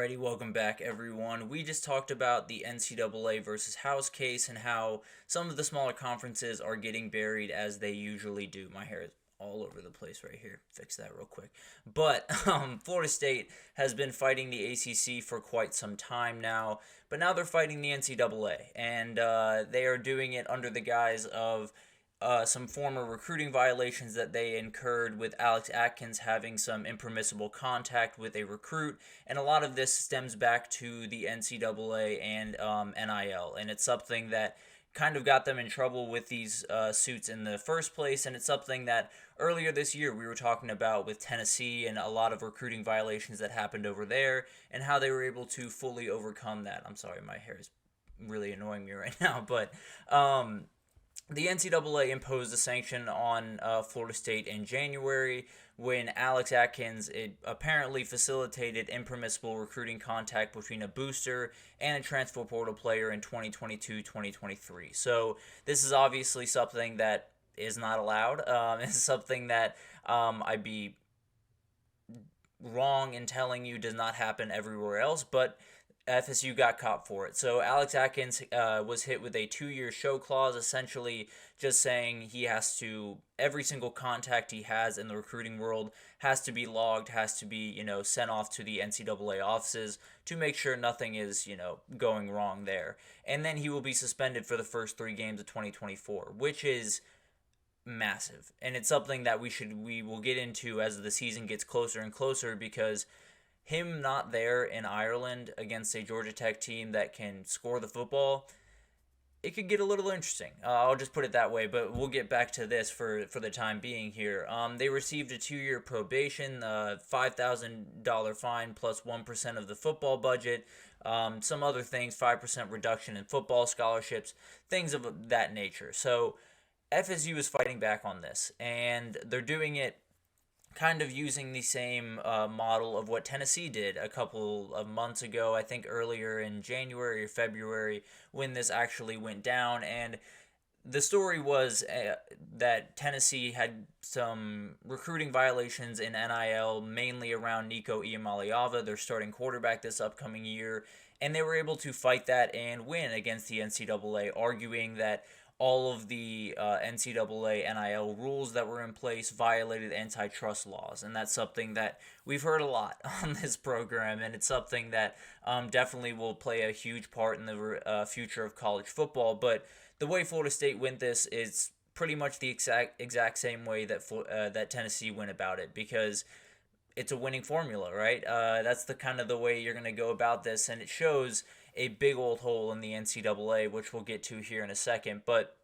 Alrighty, welcome back everyone. We just talked about the NCAA versus House case and how some of the smaller conferences are getting buried as they usually do. My hair is all over the place right here. Fix that real quick. But Florida State has been fighting the ACC for quite some time now, but now they're fighting the NCAA, and they are doing it under the guise of some former recruiting violations that they incurred with Alex Atkins having some impermissible contact with a recruit, and a lot of this stems back to the NCAA and NIL, and it's something that kind of got them in trouble with these suits in the first place, and it's something that earlier this year we were talking about with Tennessee and a lot of recruiting violations that happened over there, and how they were able to fully overcome that. I'm sorry, my hair is really annoying me right now, but the NCAA imposed a sanction on Florida State in January when Alex Atkins apparently facilitated impermissible recruiting contact between a booster and a transfer portal player in 2022-2023. So this is obviously something that is not allowed. It's something that I'd be wrong in telling you does not happen everywhere else, but FSU got caught for it. So Alex Atkins was hit with a 2-year show clause, essentially just saying he has to, every single contact he has in the recruiting world has to be logged, has to be, sent off to the NCAA offices to make sure nothing is, going wrong there. And then he will be suspended for the first 3 games of 2024, which is massive. And it's something that we will get into as the season gets closer and closer, because him not there in Ireland against a Georgia Tech team that can score the football, it could get a little interesting. I'll just put it that way, but we'll get back to this for the time being here. They received a 2-year probation, $5,000 fine plus 1% of the football budget, some other things, 5% reduction in football scholarships, things of that nature. So FSU is fighting back on this, and they're doing it kind of using the same model of what Tennessee did a couple of months ago, I think earlier in January or February, when this actually went down. And the story was that Tennessee had some recruiting violations in NIL, mainly around Nico Iamaleava, their starting quarterback this upcoming year, and they were able to fight that and win against the NCAA, arguing that all of the NCAA NIL rules that were in place violated antitrust laws. And that's something that we've heard a lot on this program, and it's something that definitely will play a huge part in the future of college football. But the way Florida State went this is pretty much the exact same way that that Tennessee went about it, because it's a winning formula, right? That's the kind of the way you're going to go about this, and it shows a big old hole in the NCAA, which we'll get to here in a second. But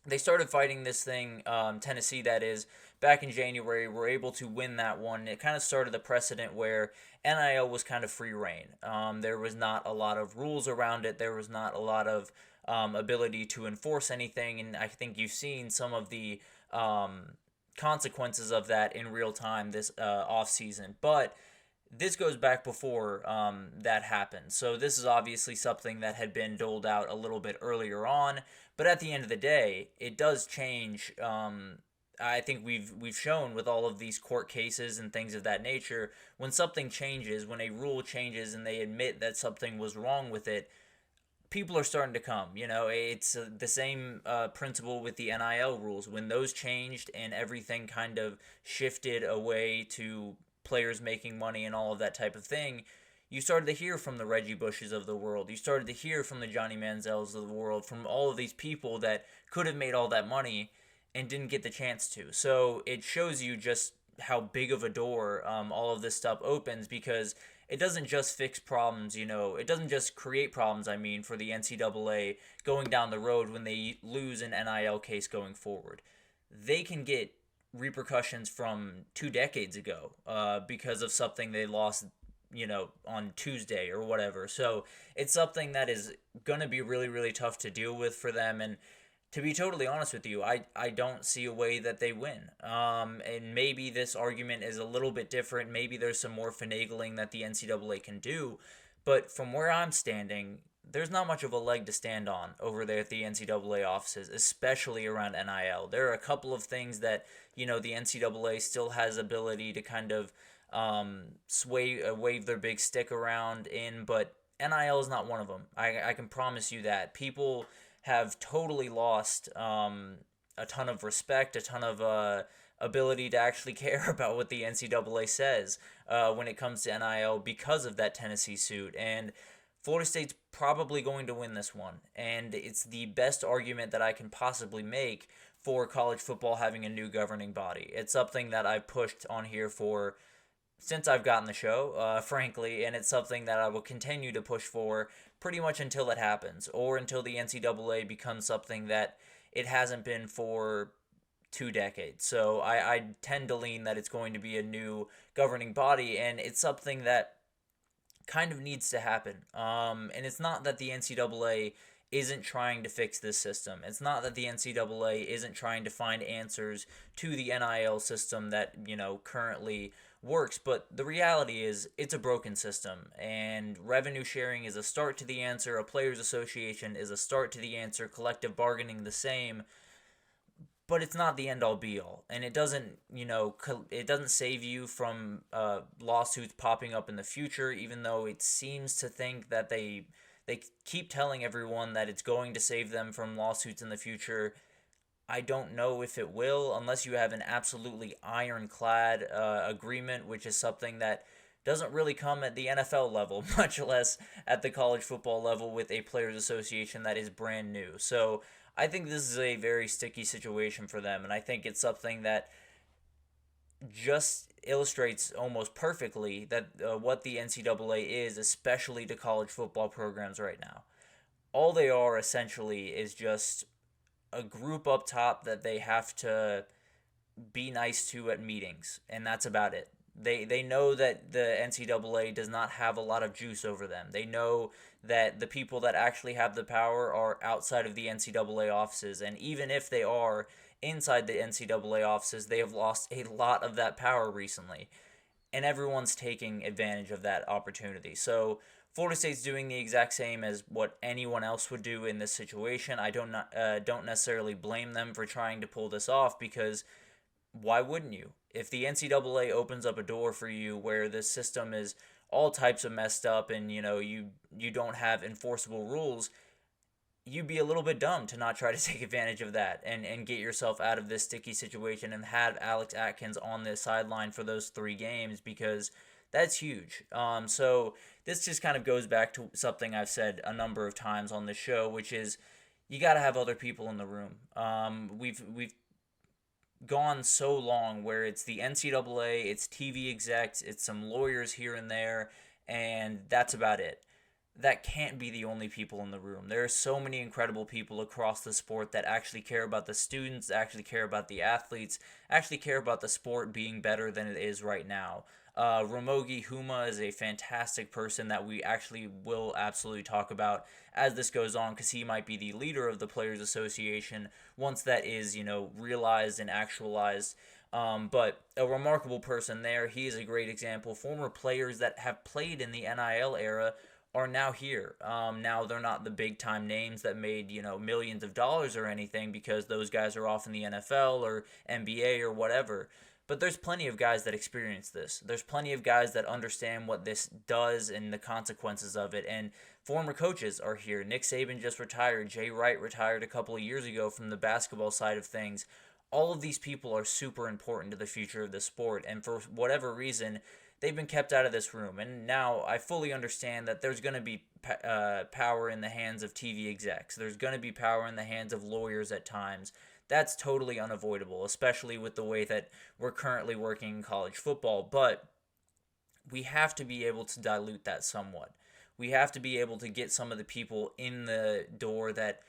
they started fighting this thing, Tennessee that is, back in January, were able to win that one. It kind of started the precedent where NIL was kind of free reign. There was not a lot of rules around it. There was not a lot of ability to enforce anything, and I think you've seen some of the consequences of that in real time this offseason. But this goes back before that happened. So this is obviously something that had been doled out a little bit earlier on. But at the end of the day, it does change. I think we've shown with all of these court cases and things of that nature, when something changes, when a rule changes and they admit that something was wrong with it, people are starting to come. It's the same principle with the NIL rules. When those changed and everything kind of shifted away to players making money and all of that type of thing, you started to hear from the Reggie Bushes of the world. You started to hear from the Johnny Manziels of the world, from all of these people that could have made all that money and didn't get the chance to. So it shows you just how big of a door all of this stuff opens, because it doesn't just fix problems, it doesn't just create problems, for the NCAA going down the road when they lose an NIL case going forward. They can get repercussions from 2 decades ago because of something they lost, on Tuesday or whatever. So it's something that is going to be really, really tough to deal with for them. And to be totally honest with you, I don't see a way that they win. And maybe this argument is a little bit different. Maybe there's some more finagling that the NCAA can do. But from where I'm standing, there's not much of a leg to stand on over there at the NCAA offices, especially around NIL. There are a couple of things that, the NCAA still has ability to kind of wave their big stick around in, but NIL is not one of them. I can promise you that. People have totally lost a ton of respect, a ton of ability to actually care about what the NCAA says when it comes to NIL because of that Tennessee suit. And Florida State's probably going to win this one. And it's the best argument that I can possibly make for college football having a new governing body. It's something that I've pushed on here for since I've gotten the show, frankly, and it's something that I will continue to push for pretty much until it happens, or until the NCAA becomes something that it hasn't been for 2 decades. So I tend to lean that it's going to be a new governing body, and it's something that kind of needs to happen. And it's not that the NCAA isn't trying to fix this system. It's not that the NCAA isn't trying to find answers to the NIL system that, currently works, but the reality is it's a broken system, and revenue sharing is a start to the answer, a players association is a start to the answer, collective bargaining the same, but it's not the end all be all, and it doesn't save you from lawsuits popping up in the future, even though it seems to think that they keep telling everyone that it's going to save them from lawsuits in the future. I don't know if it will, unless you have an absolutely ironclad agreement, which is something that doesn't really come at the NFL level, much less at the college football level with a players association that is brand new. So I think this is a very sticky situation for them, and I think it's something that just illustrates almost perfectly that what the NCAA is, especially to college football programs right now. All they are essentially is just a group up top that they have to be nice to at meetings, and that's about it. They know that the NCAA does not have a lot of juice over them. They know that the people that actually have the power are outside of the NCAA offices, and even if they are inside the NCAA offices, they have lost a lot of that power recently, and everyone's taking advantage of that opportunity. So Florida State's doing the exact same as what anyone else would do in this situation. I don't necessarily blame them for trying to pull this off, because why wouldn't you? If the NCAA opens up a door for you where this system is all types of messed up, and you don't have enforceable rules, you'd be a little bit dumb to not try to take advantage of that and get yourself out of this sticky situation and have Alex Atkins on the sideline for those 3 games, because that's huge. So this just kind of goes back to something I've said a number of times on this show, which is you got to have other people in the room. We've gone so long where it's the NCAA, it's TV execs, it's some lawyers here and there, and that's about it. That can't be the only people in the room. There are so many incredible people across the sport that actually care about the students, actually care about the athletes, actually care about the sport being better than it is right now. Ramogi Huma is a fantastic person that we actually will absolutely talk about as this goes on, because he might be the leader of the Players Association once that is, realized and actualized. But a remarkable person there. He is a great example. Former players that have played in the NIL era are now here. Now they're not the big time names that made, millions of dollars or anything, because those guys are off in the NFL or NBA or whatever. But there's plenty of guys that experience this. There's plenty of guys that understand what this does and the consequences of it. And former coaches are here. Nick Saban just retired. Jay Wright retired a couple of years ago from the basketball side of things. All of these people are super important to the future of the sport. And for whatever reason, they've been kept out of this room. And now I fully understand that there's going to be power in the hands of TV execs. There's going to be power in the hands of lawyers at times. That's totally unavoidable, especially with the way that we're currently working in college football. But we have to be able to dilute that somewhat. We have to be able to get some of the people in the door that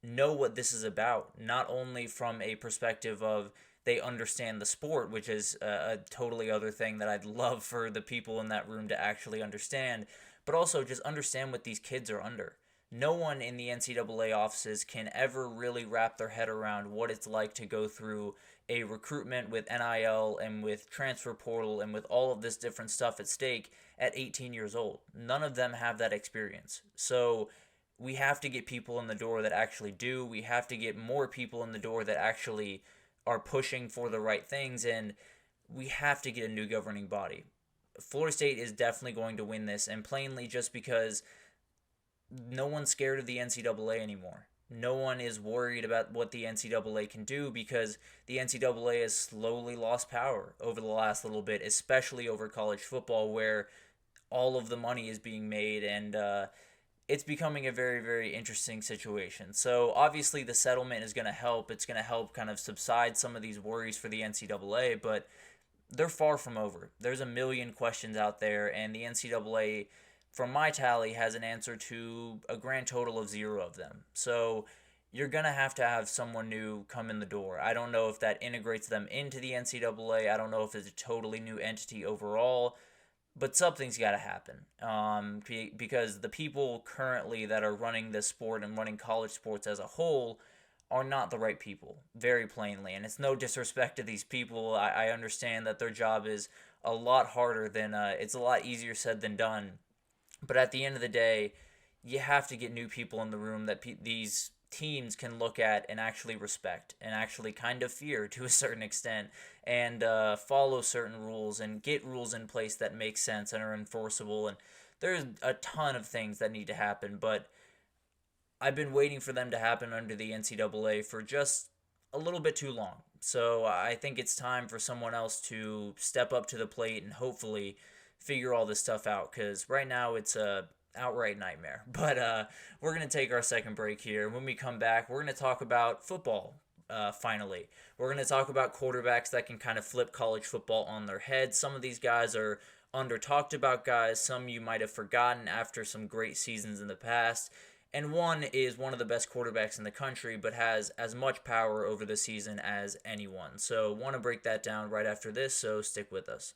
know what this is about, not only from a perspective of they understand the sport, which is a totally other thing that I'd love for the people in that room to actually understand, but also just understand what these kids are under. No one in the NCAA offices can ever really wrap their head around what it's like to go through a recruitment with NIL and with transfer portal and with all of this different stuff at stake at 18 years old. None of them have that experience. So we have to get people in the door that actually do. We have to get more people in the door that actually are pushing for the right things, and we have to get a new governing body. Florida State is definitely going to win this, and plainly just because no one's scared of the NCAA anymore. No one is worried about what the NCAA can do because the NCAA has slowly lost power over the last little bit, especially over college football, where all of the money is being made, and it's becoming a very, very interesting situation. So obviously the settlement is going to help. It's going to help kind of subside some of these worries for the NCAA, but they're far from over. There's a million questions out there, and the NCAA, from my tally, has an answer to a grand total of 0 of them. So you're going to have someone new come in the door. I don't know if that integrates them into the NCAA. I don't know if it's a totally new entity overall, but something's got to happen. Because the people currently that are running this sport and running college sports as a whole are not the right people, very plainly. And it's no disrespect to these people. I understand that their job is a lot harder than, it's a lot easier said than done. But at the end of the day, you have to get new people in the room that these teams can look at and actually respect and actually kind of fear to a certain extent, and follow certain rules and get rules in place that make sense and are enforceable. And there's a ton of things that need to happen, but I've been waiting for them to happen under the NCAA for just a little bit too long. So I think it's time for someone else to step up to the plate and hopefully figure all this stuff out, because right now it's a outright nightmare. But we're going to take our second break here. When we come back, we're going to talk about football. Finally, we're going to talk about quarterbacks that can kind of flip college football on their head. Some of these guys are under talked about guys. Some you might have forgotten after some great seasons in the past. And one is one of the best quarterbacks in the country, but has as much power over the season as anyone. So want to break that down right after this, so stick with us.